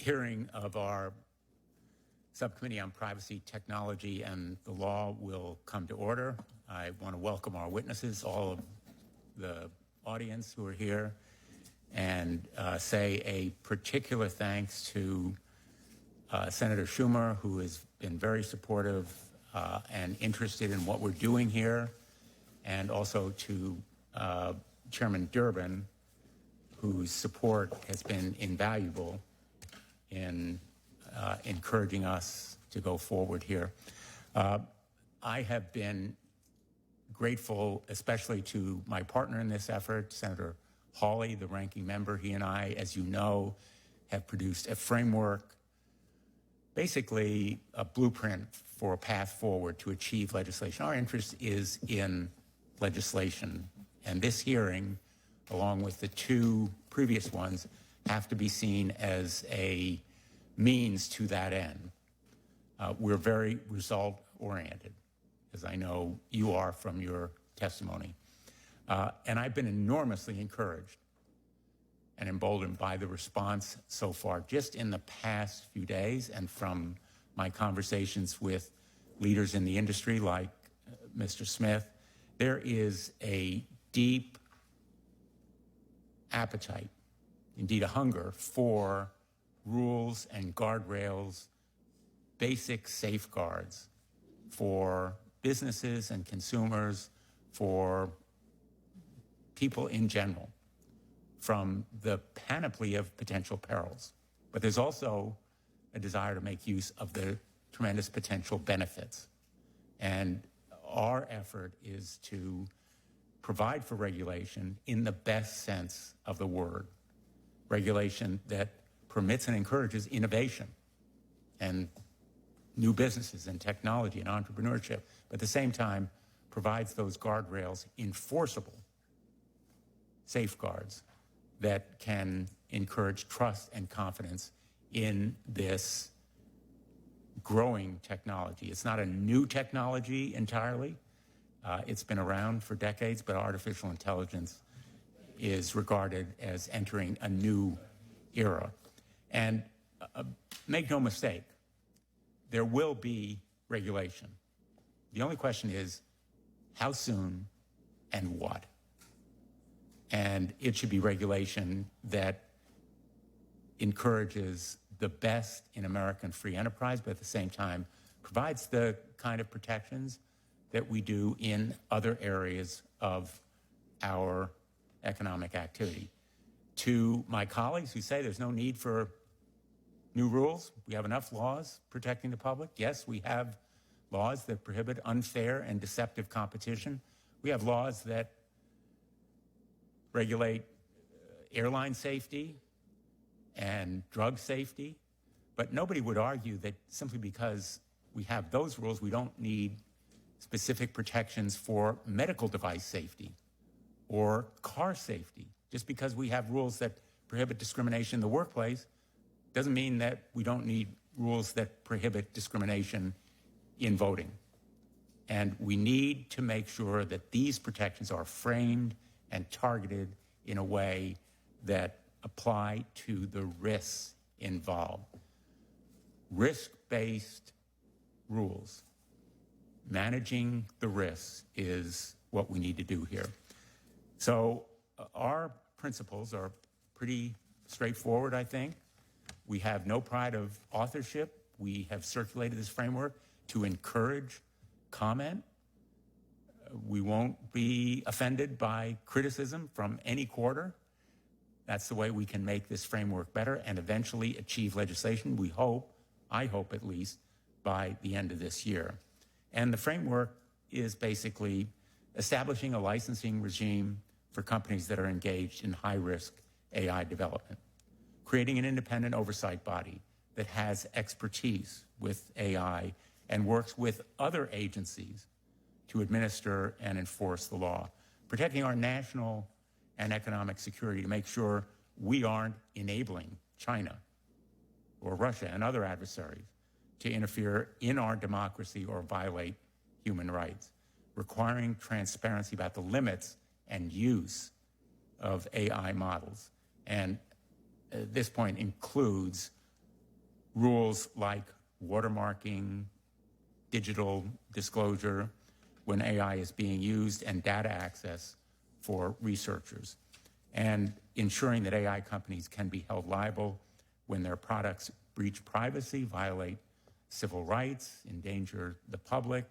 hearing of our Subcommittee on Privacy, Technology, and the Law will come to order. I want to welcome our witnesses, all of the audience who are here, and say a particular thanks to Senator Schumer, who has been very supportive and interested in what we're doing here, and also to Chairman Durbin, whose support has been invaluable in encouraging us to go forward here. I have been grateful, especially to my partner in this effort, Senator Hawley, the ranking member. He and I, as you know, have produced a framework, basically a blueprint for a path forward to achieve legislation. Our interest is in legislation, and this hearing, along with the two previous ones, have to be seen as a means to that end. We're very result-oriented, as I know you are from your testimony. And I've been enormously encouraged and emboldened by the response so far, just in the past few days, and from my conversations with leaders in the industry like Mr. Smith. There is a deep appetite, indeed a hunger, for rules and guardrails, basic safeguards for businesses and consumers, for people in general, from the panoply of potential perils. But there's also a desire to make use of the tremendous potential benefits. And our effort is to provide for regulation in the best sense of the word, regulation that permits and encourages innovation and new businesses and technology and entrepreneurship, but at the same time provides those guardrails, enforceable safeguards that can encourage trust and confidence in this growing technology. It's not a new technology entirely. It's been around for decades, but artificial intelligence is regarded as entering a new era. And make no mistake, there will be regulation. The only question is how soon and what. And it should be regulation that encourages the best in American free enterprise, but at the same time provides the kind of protections that we do in other areas of our economic activity. To my colleagues who say there's no need for new rules, we have enough laws protecting the public. Yes, we have laws that prohibit unfair and deceptive competition. We have laws that regulate airline safety and drug safety, but nobody would argue that simply because we have those rules, we don't need specific protections for medical device safety or car safety. Just because we have rules that prohibit discrimination in the workplace doesn't mean that we don't need rules that prohibit discrimination in voting. And we need to make sure that these protections are framed and targeted in a way that apply to the risks involved. Risk-based rules, managing the risks, is what we need to do here. So our principles are pretty straightforward, I think. We have no pride of authorship. We have circulated this framework to encourage comment. We won't be offended by criticism from any quarter. That's the way we can make this framework better and eventually achieve legislation, we hope, I hope at least, by the end of this year. And the framework is basically establishing a licensing regime for companies that are engaged in high-risk AI development, creating an independent oversight body that has expertise with AI and works with other agencies to administer and enforce the law, protecting our national and economic security to make sure we aren't enabling China or Russia and other adversaries to interfere in our democracy or violate human rights, requiring transparency about the limits and use of AI models. And this point includes rules like watermarking, digital disclosure when AI is being used, and data access for researchers, and ensuring that AI companies can be held liable when their products breach privacy, violate civil rights, endanger the public,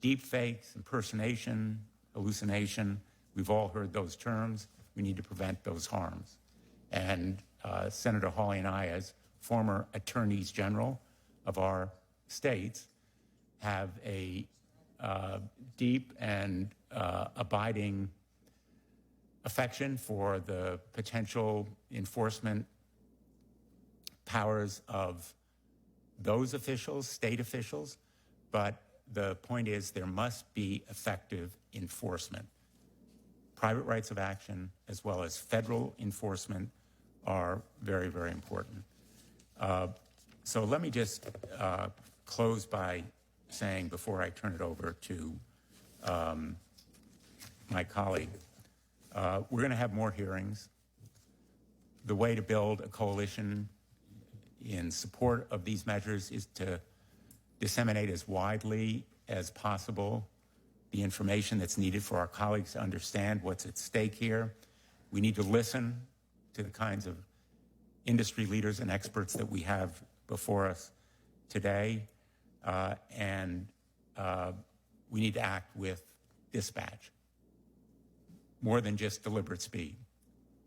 deepfakes, impersonation, hallucination. We've all heard those terms. We need to prevent those harms. And Senator Hawley and I, as former attorneys general of our states, have a deep and abiding affection for the potential enforcement powers of those officials, state officials, but the point is there must be effective enforcement. Private rights of action as well as federal enforcement are very, very important. So let me just close by saying, before I turn it over to my colleague, we're going to have more hearings. The way to build a coalition in support of these measures is to disseminate as widely as possible the information that's needed for our colleagues to understand what's at stake here. We need to listen to the kinds of industry leaders and experts that we have before us today, and we need to act with dispatch, more than just deliberate speed.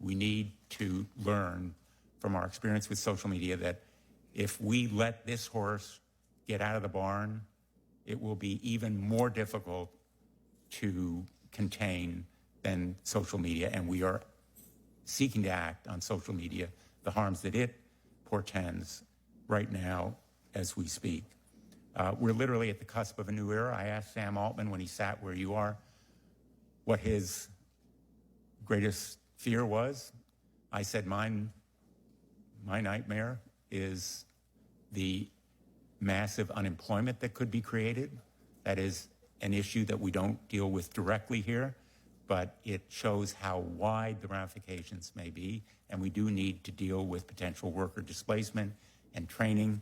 We need to learn from our experience with social media that if we let this horse get out of the barn, it will be even more difficult to contain than social media, and we are seeking to act on social media, the harms that it portends right now as we speak. We're literally at the cusp of a new era. I asked Sam Altman when he sat where you are what his greatest fear was. I said my nightmare is the massive unemployment that could be created. That is an issue that we don't deal with directly here, but it shows how wide the ramifications may be, and we do need to deal with potential worker displacement and training.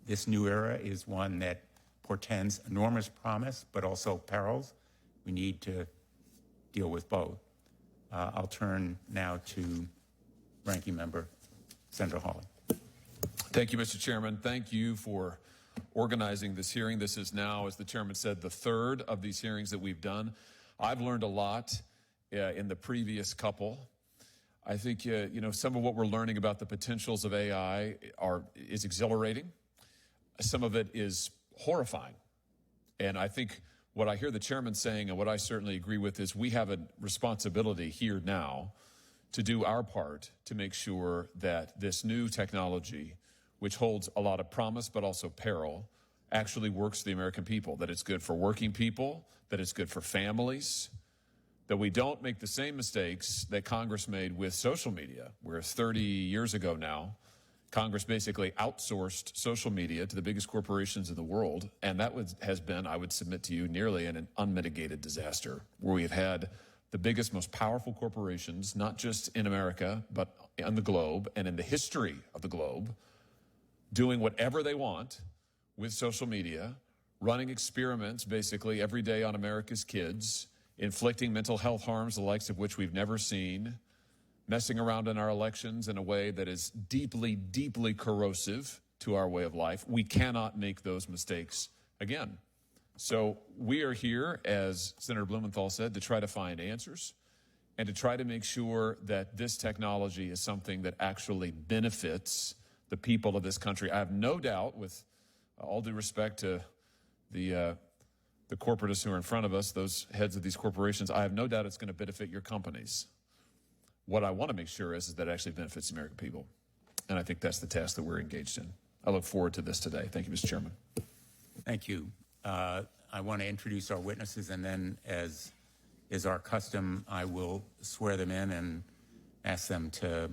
This new era is one that portends enormous promise, but also perils. We need to deal with both. I'll turn now to Ranking Member Senator Hawley. Thank you, Mr. Chairman. Thank you for organizing this hearing. This is now, as the chairman said, the third of these hearings that we've done. I've learned a lot in the previous couple. I think some of what we're learning about the potentials of AI is exhilarating. Some of it is horrifying. And I think what I hear the chairman saying, and what I certainly agree with, is we have a responsibility here now to do our part to make sure that this new technology, which holds a lot of promise but also peril, actually works for the American people, that it's good for working people, that it's good for families, that we don't make the same mistakes that Congress made with social media, where 30 years ago now, Congress basically outsourced social media to the biggest corporations in the world, and that has been, I would submit to you, nearly an unmitigated disaster, where we have had the biggest, most powerful corporations, not just in America, but on the globe and in the history of the globe, doing whatever they want with social media, running experiments basically every day on America's kids, inflicting mental health harms, the likes of which we've never seen, messing around in our elections in a way that is deeply, deeply corrosive to our way of life. We cannot make those mistakes again. So we are here, as Senator Blumenthal said, to try to find answers and to try to make sure that this technology is something that actually benefits the people of this country. I have no doubt, with all due respect to the corporatists who are in front of us, those heads of these corporations, I have no doubt it's going to benefit your companies. What I want to make sure is that it actually benefits the American people. And I think that's the task that we're engaged in. I look forward to this today. Thank you, Mr. Chairman. Thank you. I want to introduce our witnesses, and then, as is our custom, I will swear them in and ask them to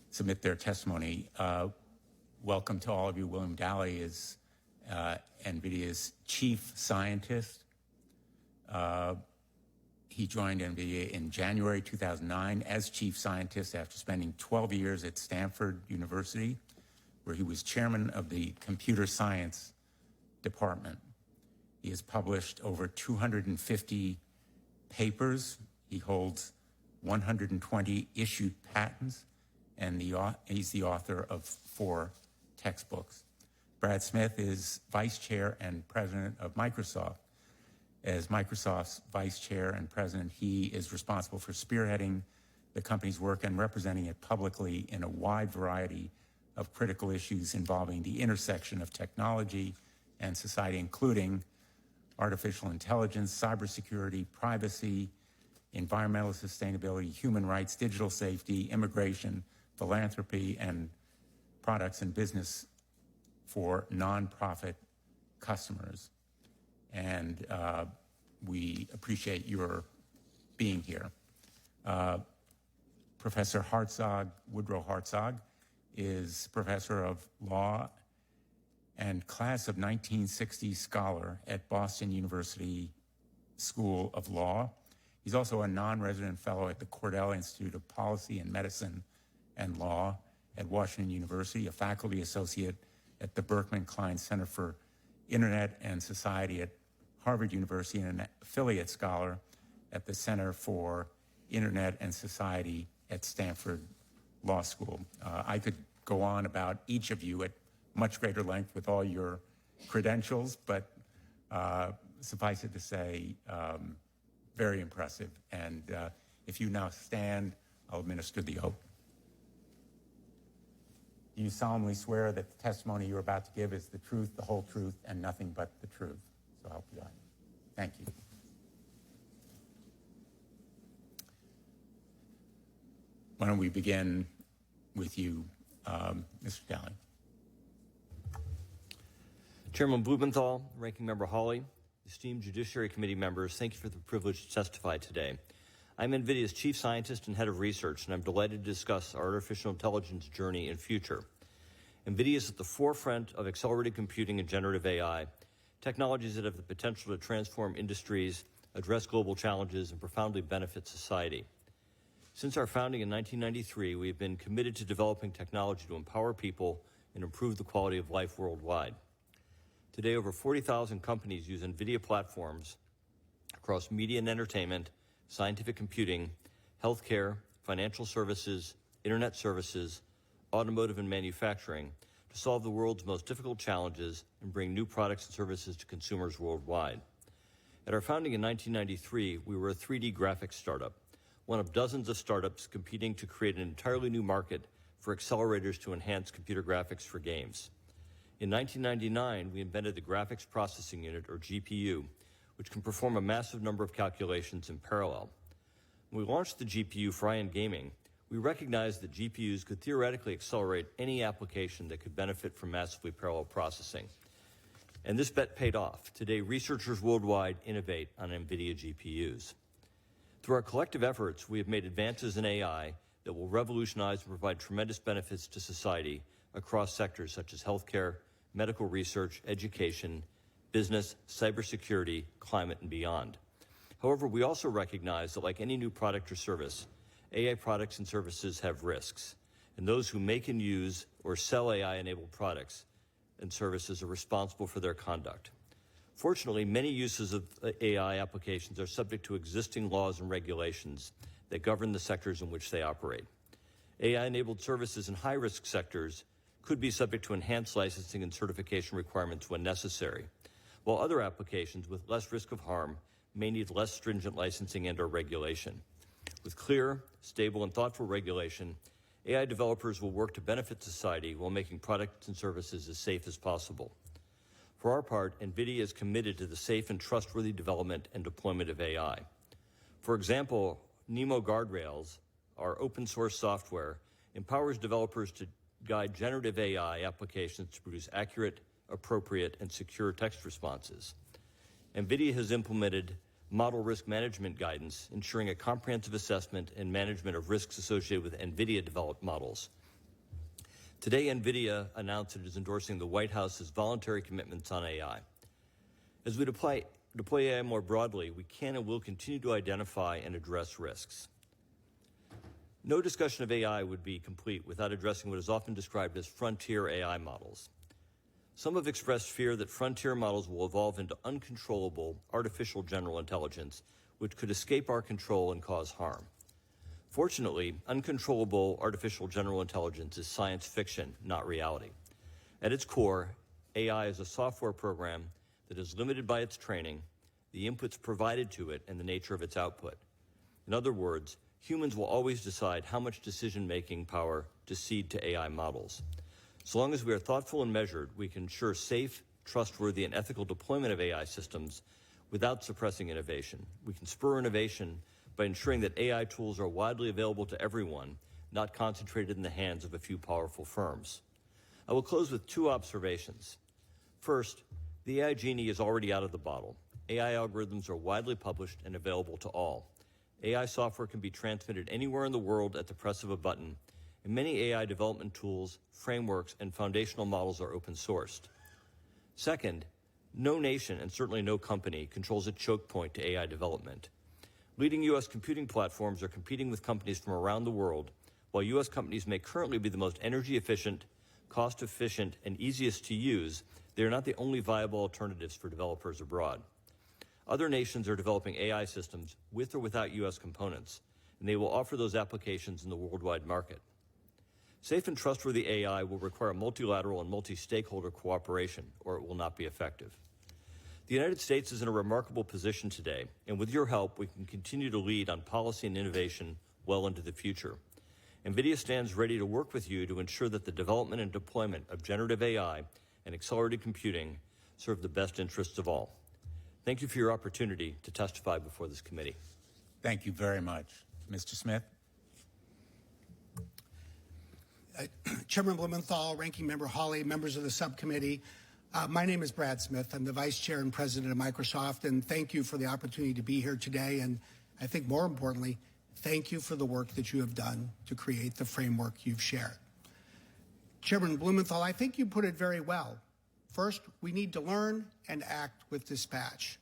submit their testimony. Welcome to all of you. William Dally is NVIDIA's chief scientist. He joined NVIDIA in January 2009 as chief scientist after spending 12 years at Stanford University, where he was chairman of the computer science department. He has published over 250 papers. He holds 120 issued patents, and he's the author of 4 textbooks. Brad Smith is vice chair and president of Microsoft. As Microsoft's vice chair and president, he is responsible for spearheading the company's work and representing it publicly in a wide variety of critical issues involving the intersection of technology and society, including artificial intelligence, cybersecurity, privacy, environmental sustainability, human rights, digital safety, immigration, philanthropy, and products and business for nonprofit customers. And we appreciate your being here. Professor Hartzog, Woodrow Hartzog, is professor of law and class of 1960 scholar at Boston University School of Law. He's also a non-resident fellow at the Cordell Institute of Policy and Medicine and Law at Washington University, a faculty associate at the Berkman Klein Center for Internet and Society at Harvard University, and an affiliate scholar at the Center for Internet and Society at Stanford Law School. I could go on about each of you at much greater length with all your credentials, but suffice it to say, very impressive. And if you now stand, I'll administer the oath. Do you solemnly swear that the testimony you're about to give is the truth, the whole truth, and nothing but the truth? So help you God. Thank you. Why don't we begin with you, Mr. Dowling? Chairman Blumenthal, Ranking Member Hawley, esteemed Judiciary Committee members, thank you for the privilege to testify today. I'm NVIDIA's Chief Scientist and Head of Research, and I'm delighted to discuss our artificial intelligence journey and future. NVIDIA is at the forefront of accelerated computing and generative AI, technologies that have the potential to transform industries, address global challenges, and profoundly benefit society. Since our founding in 1993, we have been committed to developing technology to empower people and improve the quality of life worldwide. Today, over 40,000 companies use NVIDIA platforms across media and entertainment, scientific computing, healthcare, financial services, internet services, automotive and manufacturing to solve the world's most difficult challenges and bring new products and services to consumers worldwide. At our founding in 1993, we were a 3D graphics startup, one of dozens of startups competing to create an entirely new market for accelerators to enhance computer graphics for games. In 1999, we invented the Graphics Processing Unit, or GPU, which can perform a massive number of calculations in parallel. When we launched the GPU for high-end gaming, we recognized that GPUs could theoretically accelerate any application that could benefit from massively parallel processing. And this bet paid off. Today, researchers worldwide innovate on NVIDIA GPUs. Through our collective efforts, we have made advances in AI that will revolutionize and provide tremendous benefits to society across sectors such as healthcare, medical research, education, business, cybersecurity, climate, and beyond. However, we also recognize that like any new product or service, AI products and services have risks, and those who make and use or sell AI-enabled products and services are responsible for their conduct. Fortunately, many uses of AI applications are subject to existing laws and regulations that govern the sectors in which they operate. AI-enabled services in high-risk sectors could be subject to enhanced licensing and certification requirements when necessary, while other applications with less risk of harm may need less stringent licensing and/or regulation. With clear, stable, and thoughtful regulation, AI developers will work to benefit society while making products and services as safe as possible. For our part, NVIDIA is committed to the safe and trustworthy development and deployment of AI. For example, NeMo Guardrails, our open-source software, empowers developers to guide generative AI applications to produce accurate, appropriate, and secure text responses. NVIDIA has implemented model risk management guidance, ensuring a comprehensive assessment and management of risks associated with NVIDIA-developed models. Today, NVIDIA announced it is endorsing the White House's voluntary commitments on AI. As we deploy deploy AI more broadly, we can and will continue to identify and address risks. No discussion of AI would be complete without addressing what is often described as frontier AI models. Some have expressed fear that frontier models will evolve into uncontrollable artificial general intelligence, which could escape our control and cause harm. Fortunately, uncontrollable artificial general intelligence is science fiction, not reality. At its core, AI is a software program that is limited by its training, the inputs provided to it, and the nature of its output. In other words, humans will always decide how much decision-making power to cede to AI models. So long as we are thoughtful and measured, we can ensure safe, trustworthy, and ethical deployment of AI systems without suppressing innovation. We can spur innovation by ensuring that AI tools are widely available to everyone, not concentrated in the hands of a few powerful firms. I will close with two observations. First, the AI genie is already out of the bottle. AI algorithms are widely published and available to all. AI software can be transmitted anywhere in the world at the press of a button, and many AI development tools, frameworks, and foundational models are open sourced. Second, no nation, and certainly no company, controls a choke point to AI development. Leading U.S. computing platforms are competing with companies from around the world, while U.S. companies may currently be the most energy efficient, cost efficient, and easiest to use, they are not the only viable alternatives for developers abroad. Other nations are developing AI systems with or without U.S. components, and they will offer those applications in the worldwide market. Safe and trustworthy AI will require multilateral and multi-stakeholder cooperation, or it will not be effective. The United States is in a remarkable position today, and with your help, we can continue to lead on policy and innovation well into the future. NVIDIA stands ready to work with you to ensure that the development and deployment of generative AI and accelerated computing serve the best interests of all. Thank you for your opportunity to testify before this committee. Thank you very much. Mr. Smith? Chairman Blumenthal, Ranking Member Hawley, members of the subcommittee. My name is Brad Smith. I'm the Vice Chair and President of Microsoft, and thank you for the opportunity to be here today. And I think more importantly, thank you for the work that you have done to create the framework you've shared. Chairman Blumenthal, I think you put it very well. First, we need to learn and act with dispatch.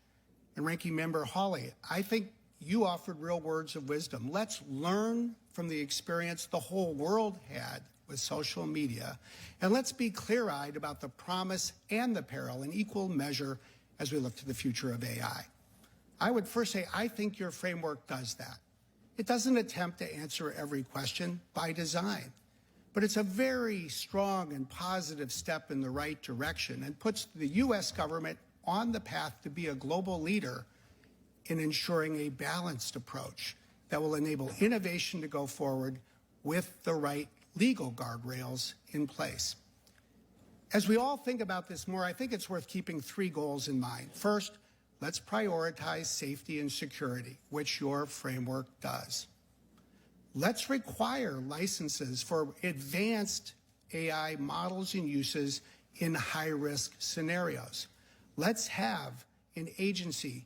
And Ranking Member Hawley, I think you offered real words of wisdom. Let's learn from the experience the whole world had with social media, and let's be clear-eyed about the promise and the peril in equal measure as we look to the future of AI. I would first say I think your framework does that. It doesn't attempt to answer every question by design, but it's a very strong and positive step in the right direction and puts the U.S. government on the path to be a global leader in ensuring a balanced approach that will enable innovation to go forward with the right legal guardrails in place. As we all think about this more, I think it's worth keeping three goals in mind. First, let's prioritize safety and security, which your framework does. Let's require licenses for advanced AI models and uses in high-risk scenarios. Let's have an agency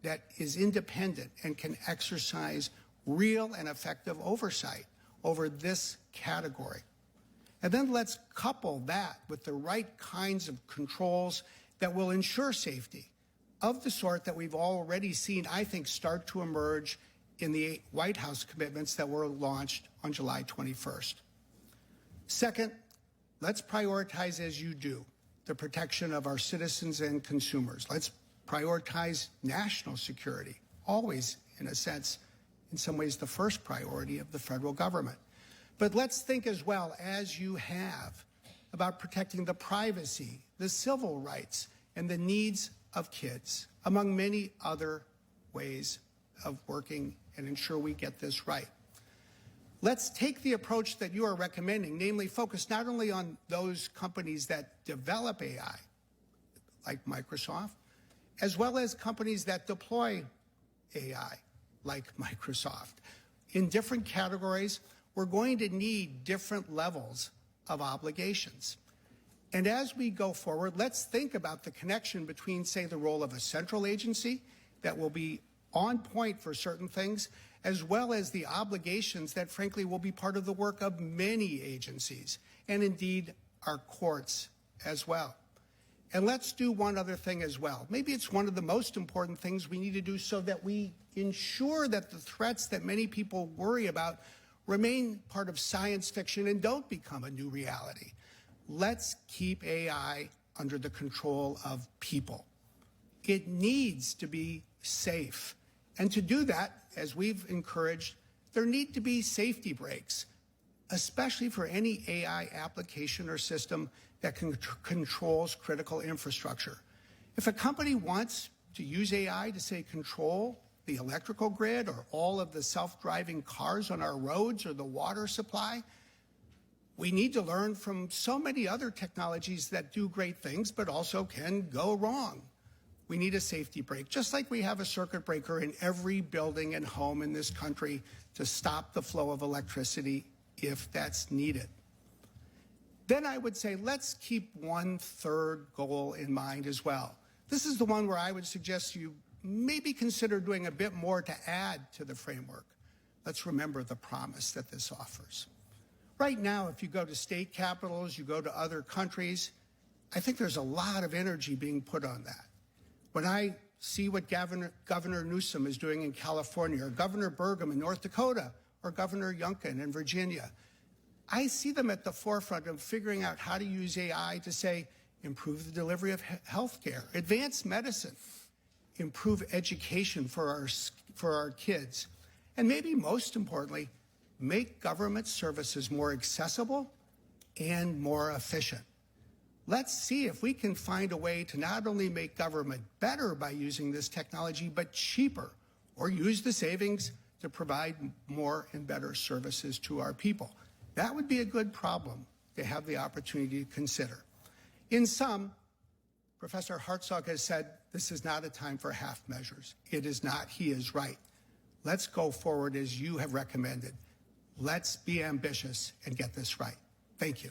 that is independent and can exercise real and effective oversight over this category. And then let's couple that with the right kinds of controls that will ensure safety of the sort that we've already seen, I think, start to emerge in the White House commitments that were launched on July 21st. Second, let's prioritize, as you do, the protection of our citizens and consumers. Let's prioritize national security, always, in a sense, in some ways, the first priority of the federal government. But let's think as well, as you have, about protecting the privacy, the civil rights, and the needs of kids, among many other ways of working and ensure we get this right. Let's take the approach that you are recommending, namely focus not only on those companies that develop AI, like Microsoft, as well as companies that deploy AI, like Microsoft. In different categories, we're going to need different levels of obligations. And as we go forward, let's think about the connection between, say, the role of a central agency that will be on point for certain things, as well as the obligations that, frankly, will be part of the work of many agencies, and indeed our courts as well. And let's do one other thing as well. Maybe it's one of the most important things we need to do so that we ensure that the threats that many people worry about remain part of science fiction and don't become a new reality. Let's keep AI under the control of people. It needs to be safe. And to do that, as we've encouraged, there need to be safety brakes, especially for any AI application or system that controls critical infrastructure. If a company wants to use AI to, say, control the electrical grid or all of the self-driving cars on our roads or the water supply, we need to learn from so many other technologies that do great things but also can go wrong. We need a safety brake, just like we have a circuit breaker in every building and home in this country to stop the flow of electricity if that's needed. Then I would say let's keep one third goal in mind as well. This is the one where I would suggest you maybe consider doing a bit more to add to the framework. Let's remember the promise that this offers. Right now, if you go to state capitals, you go to other countries, I think there's a lot of energy being put on that. When I see what Governor Newsom is doing in California, or Governor Burgum in North Dakota, or Governor Youngkin in Virginia, I see them at the forefront of figuring out how to use AI to, say, improve the delivery of health care, advance medicine, improve education for our kids, and maybe most importantly, make government services more accessible and more efficient. Let's see if we can find a way to not only make government better by using this technology, but cheaper, or use the savings to provide more and better services to our people. That would be a good problem to have the opportunity to consider. In sum, Professor Hartzog has said this is not a time for half measures. It is not. He is right. Let's go forward as you have recommended. Let's be ambitious and get this right. Thank you.